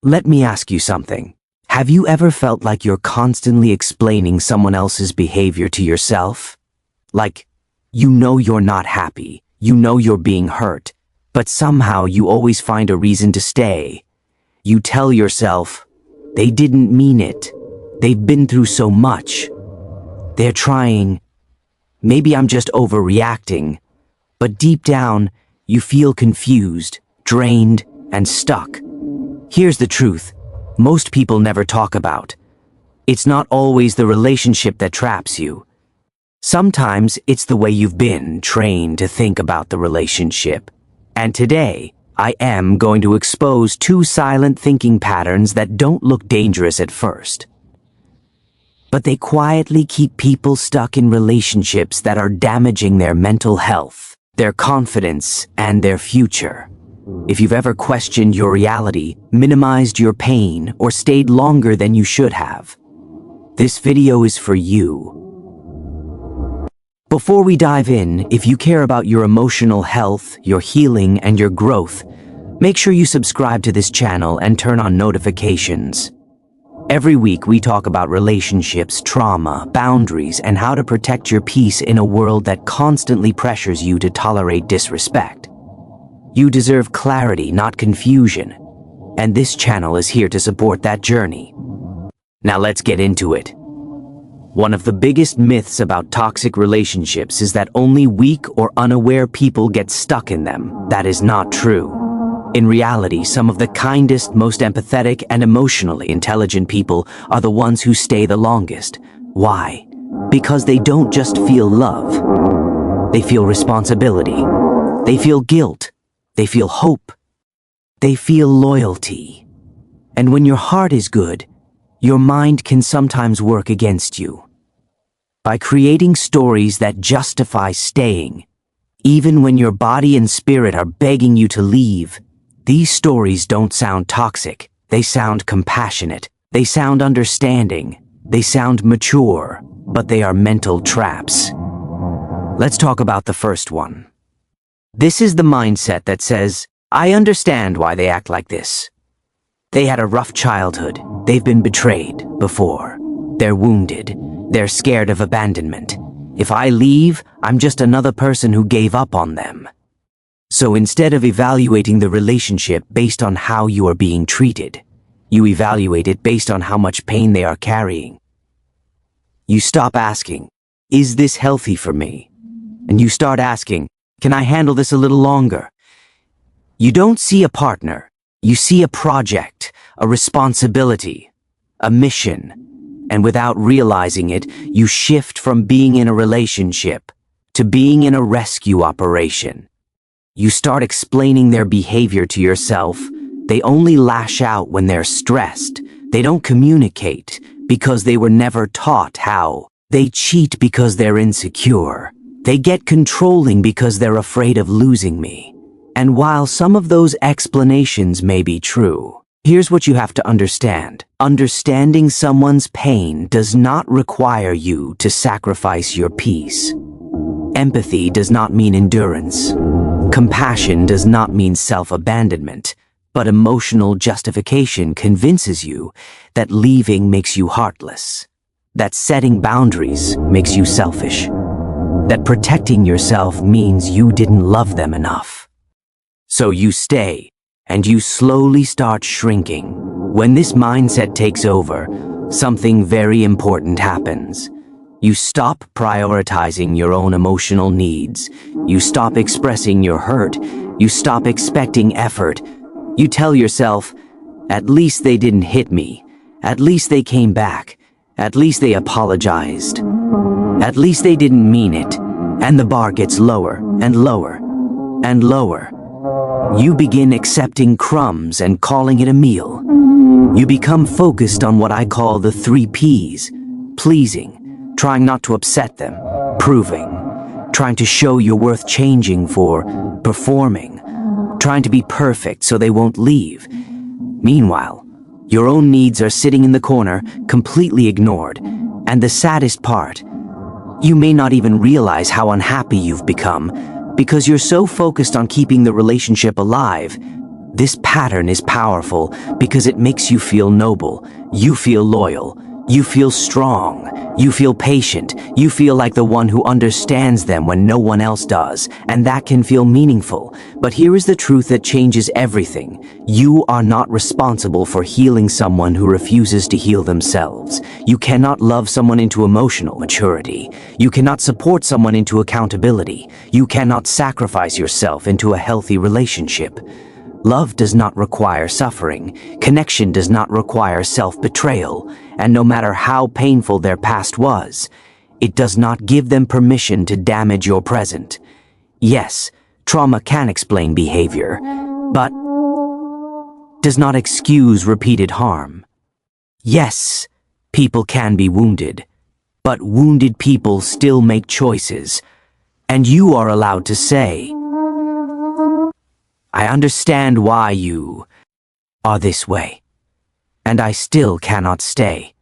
Let me ask you something. Have you ever felt like you're constantly explaining someone else's behavior to yourself? Like, you know you're not happy, you know you're being hurt, but somehow you always find a reason to stay. You tell yourself, they didn't mean it. They've been through so much. They're trying. Maybe I'm just overreacting. But deep down, you feel confused, drained, and stuck. Here's the truth. Most people never talk about. It's not always the relationship that traps you. Sometimes it's the way you've been trained to think about the relationship. And today, I am going to expose two silent thinking patterns that don't look dangerous at first. But they quietly keep people stuck in relationships that are damaging their mental health, their confidence, and their future. If you've ever questioned your reality, minimized your pain, or stayed longer than you should have, this video is for you. Before we dive in, if you care about your emotional health, your healing, and your growth, make sure you subscribe to this channel and turn on notifications. Every week we talk about relationships, trauma, boundaries, and how to protect your peace in a world that constantly pressures you to tolerate disrespect. You deserve clarity, not confusion, and this channel is here to support that journey. Now let's get into it. One of the biggest myths about toxic relationships is that only weak or unaware people get stuck in them. That is not true. In reality, some of the kindest, most empathetic, and emotionally intelligent people are the ones who stay the longest. Why? Because they don't just feel love. They feel responsibility. They feel guilt. They feel hope. They feel loyalty. And when your heart is good, your mind can sometimes work against you. By creating stories that justify staying, even when your body and spirit are begging you to leave, these stories don't sound toxic. They sound compassionate. They sound understanding. They sound mature, but they are mental traps. Let's talk about the first one. This is the mindset that says, I understand why they act like this. They had a rough childhood. They've been betrayed before. They're wounded. They're scared of abandonment. If I leave, I'm just another person who gave up on them. So instead of evaluating the relationship based on how you are being treated, you evaluate it based on how much pain they are carrying. You stop asking, is this healthy for me? And you start asking, can I handle this a little longer? You don't see a partner. You see a project, a responsibility, a mission. And without realizing it, you shift from being in a relationship to being in a rescue operation. You start explaining their behavior to yourself. They only lash out when they're stressed. They don't communicate because they were never taught how. They cheat because they're insecure. They get controlling because they're afraid of losing me. And while some of those explanations may be true, here's what you have to understand. Understanding someone's pain does not require you to sacrifice your peace. Empathy does not mean endurance. Compassion does not mean self-abandonment, but emotional justification convinces you that leaving makes you heartless, that setting boundaries makes you selfish, that protecting yourself means you didn't love them enough. So you stay, and you slowly start shrinking. When this mindset takes over, something very important happens. You stop prioritizing your own emotional needs. You stop expressing your hurt. You stop expecting effort. You tell yourself, at least they didn't hit me. At least they came back. At least they apologized. At least they didn't mean it. And the bar gets lower and lower and lower. You begin accepting crumbs and calling it a meal. You become focused on what I call the 3 Ps. Pleasing, trying not to upset them. Proving, trying to show you're worth changing for. Performing, trying to be perfect so they won't leave. Meanwhile, your own needs are sitting in the corner, completely ignored. And the saddest part, you may not even realize how unhappy you've become because you're so focused on keeping the relationship alive This pattern is powerful because it makes you feel noble, you feel loyal, you feel strong, you feel patient, you feel like the one who understands them when no one else does, and that can feel meaningful. But here is the truth that changes everything. You are not responsible for healing someone who refuses to heal themselves. You cannot love someone into emotional maturity. You cannot support someone into accountability. You cannot sacrifice yourself into a healthy relationship. Love does not require suffering, connection does not require self-betrayal, and no matter how painful their past was, it does not give them permission to damage your present. Yes, trauma can explain behavior, but does not excuse repeated harm. Yes, people can be wounded, but wounded people still make choices, and you are allowed to say, I understand why you are this way, and I still cannot stay.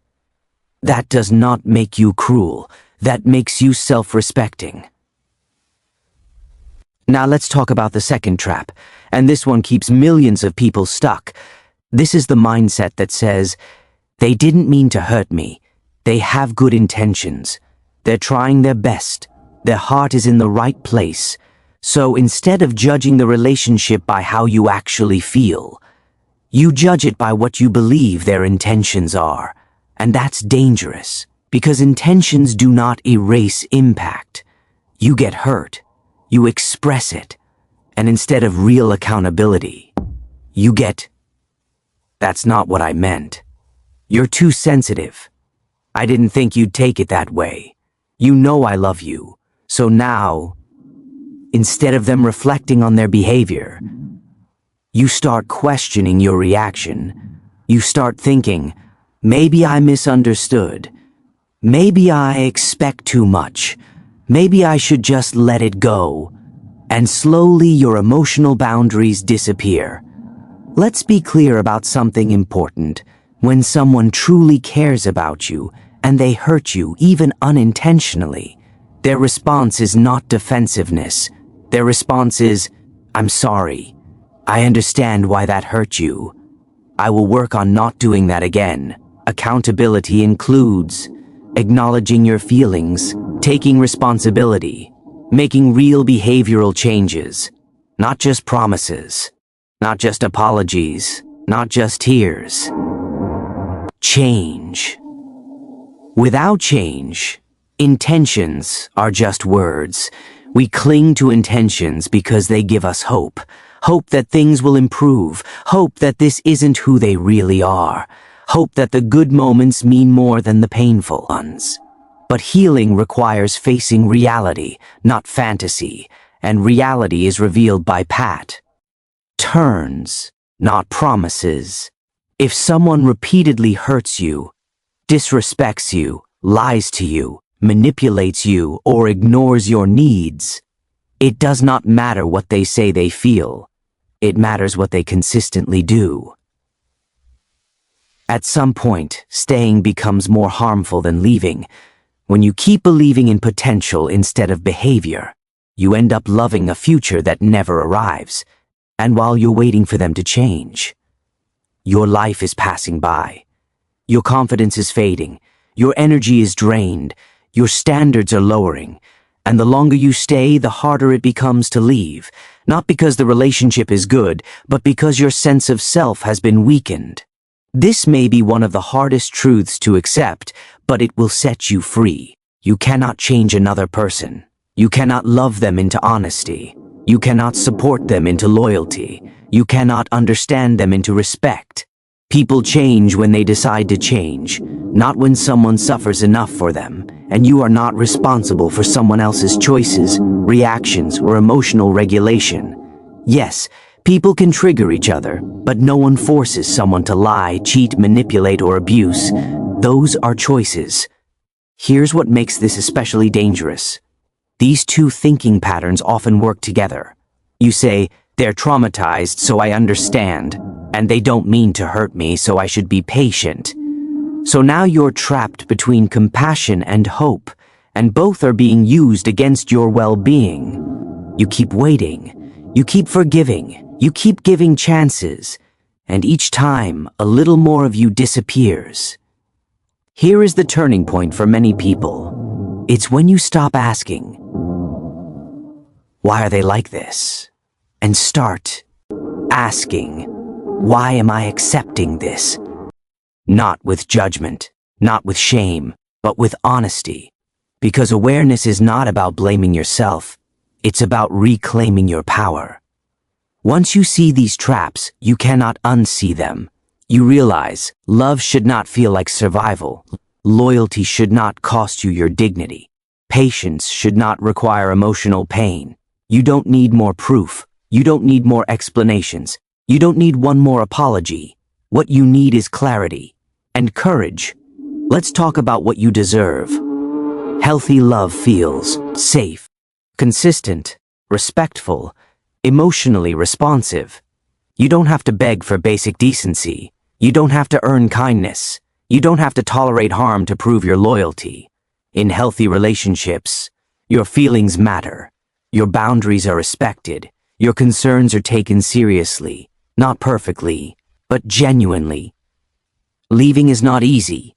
That does not make you cruel. That makes you self-respecting. Now let's talk about the second trap, and this one keeps millions of people stuck. This is the mindset that says, they didn't mean to hurt me. They have good intentions. They're trying their best. Their heart is in the right place. So instead of judging the relationship by how you actually feel, you judge it by what you believe their intentions are. And that's dangerous, because intentions do not erase impact. You get hurt, you express it, and instead of real accountability, you get, that's not what I meant. You're too sensitive. I didn't think you'd take it that way. You know I love you, so now, instead of them reflecting on their behavior, you start questioning your reaction. You start thinking, maybe I misunderstood. Maybe I expect too much. Maybe I should just let it go. And slowly your emotional boundaries disappear. Let's be clear about something important. When someone truly cares about you, and they hurt you even unintentionally, their response is not defensiveness. Their response is, I'm sorry. I understand why that hurt you. I will work on not doing that again. Accountability includes acknowledging your feelings, taking responsibility, making real behavioral changes, not just promises, not just apologies, not just tears. Change. Without change, intentions are just words. We cling to intentions because they give us hope. Hope that things will improve. Hope that this isn't who they really are. Hope that the good moments mean more than the painful ones. But healing requires facing reality, not fantasy, and reality is revealed by turns, not promises. If someone repeatedly hurts you, disrespects you, lies to you, manipulates you, or ignores your needs, it does not matter what they say they feel. It matters what they consistently do. At some point, staying becomes more harmful than leaving. When you keep believing in potential instead of behavior, you end up loving a future that never arrives. And while you're waiting for them to change, your life is passing by. Your confidence is fading. Your energy is drained. Your standards are lowering. And the longer you stay, the harder it becomes to leave. Not because the relationship is good, but because your sense of self has been weakened. This may be one of the hardest truths to accept, but it will set you free. You cannot change another person. You cannot love them into honesty. You cannot support them into loyalty. You cannot understand them into respect. People change when they decide to change, not when someone suffers enough for them, and you are not responsible for someone else's choices, reactions, or emotional regulation. Yes, people can trigger each other, but no one forces someone to lie, cheat, manipulate, or abuse. Those are choices. Here's what makes this especially dangerous. These two thinking patterns often work together. You say, they're traumatized, so I understand, and they don't mean to hurt me, so I should be patient. So now you're trapped between compassion and hope, and both are being used against your well-being. You keep waiting. You keep forgiving. You keep giving chances, and each time, a little more of you disappears. Here is the turning point for many people. It's when you stop asking, why are they like this? And start asking, why am I accepting this? Not with judgment, not with shame, but with honesty. Because awareness is not about blaming yourself, it's about reclaiming your power. Once you see these traps, you cannot unsee them. You realize love should not feel like survival. Loyalty should not cost you your dignity. Patience should not require emotional pain. You don't need more proof. You don't need more explanations. You don't need one more apology. What you need is clarity and courage. Let's talk about what you deserve. Healthy love feels safe, consistent, respectful, emotionally responsive. You don't have to beg for basic decency. You don't have to earn kindness. You don't have to tolerate harm to prove your loyalty. In healthy relationships, your feelings matter. Your boundaries are respected. Your concerns are taken seriously, not perfectly, but genuinely. Leaving is not easy,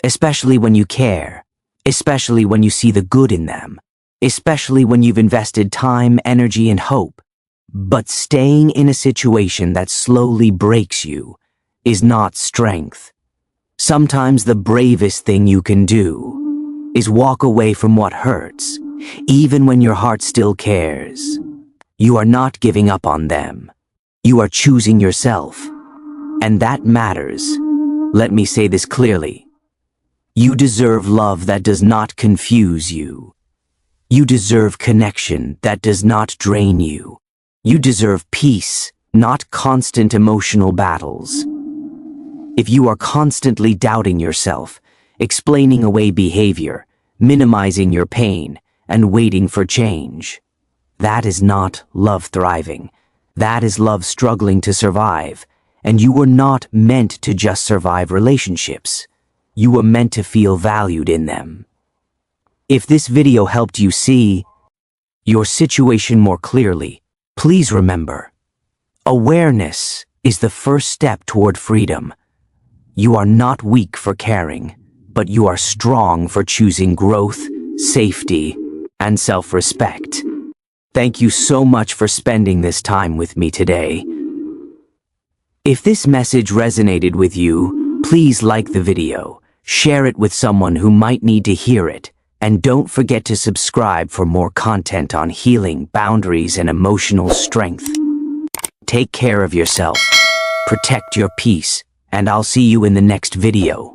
especially when you care, especially when you see the good in them, especially when you've invested time, energy, and hope. But staying in a situation that slowly breaks you is not strength. Sometimes the bravest thing you can do is walk away from what hurts, even when your heart still cares. You are not giving up on them. You are choosing yourself. And that matters. Let me say this clearly. You deserve love that does not confuse you. You deserve connection that does not drain you. You deserve peace, not constant emotional battles. If you are constantly doubting yourself, explaining away behavior, minimizing your pain, and waiting for change, that is not love thriving. That is love struggling to survive. And you were not meant to just survive relationships. You were meant to feel valued in them. If this video helped you see your situation more clearly, please remember, awareness is the first step toward freedom. You are not weak for caring, but you are strong for choosing growth, safety, and self-respect. Thank you so much for spending this time with me today. If this message resonated with you, please like the video, share it with someone who might need to hear it, and don't forget to subscribe for more content on healing, boundaries, and emotional strength. Take care of yourself, protect your peace, and I'll see you in the next video.